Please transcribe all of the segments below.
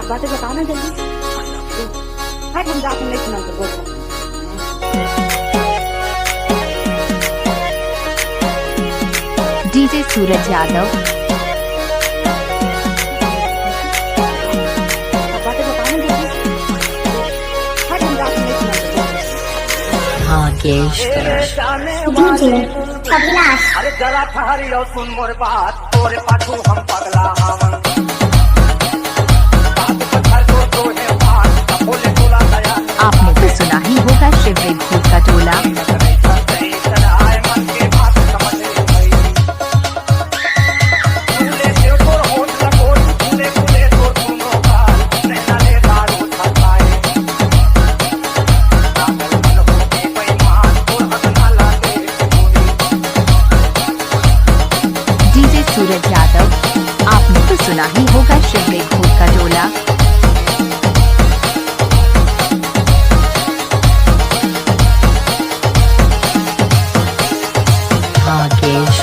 बातें बताओ ना जल्दी। हट हम जाके नहीं सुना तो बोल। डीजे सूरज यादव। बातें बताओ ना जल्दी। हट हम जाके नहीं सुना तो बोल। भाग्येश डीजे अभिलाष। अरे जरा ठहरी लो सुन मोर बात तोरे पाछू हम पगला हमन बात पत्थर को तो है बात बोले तोला दया आपने तो सुना ही होगा शिवरी भूत का टोला। चढ़ाए मन के बात समझ नहीं भाई फूले से तोर होठ लगोर फूले फूले तोर सुनो काल नैना ले दारू छाए पागल मन हो के बेईमान तोर हंसना लागे डीजे सूरज यादव। आपने तो सुना ही होगा शिवरी भूत का टोला। भाग्येश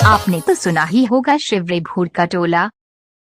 आपने तो सुना ही होगा शिवरी भूत का टोला।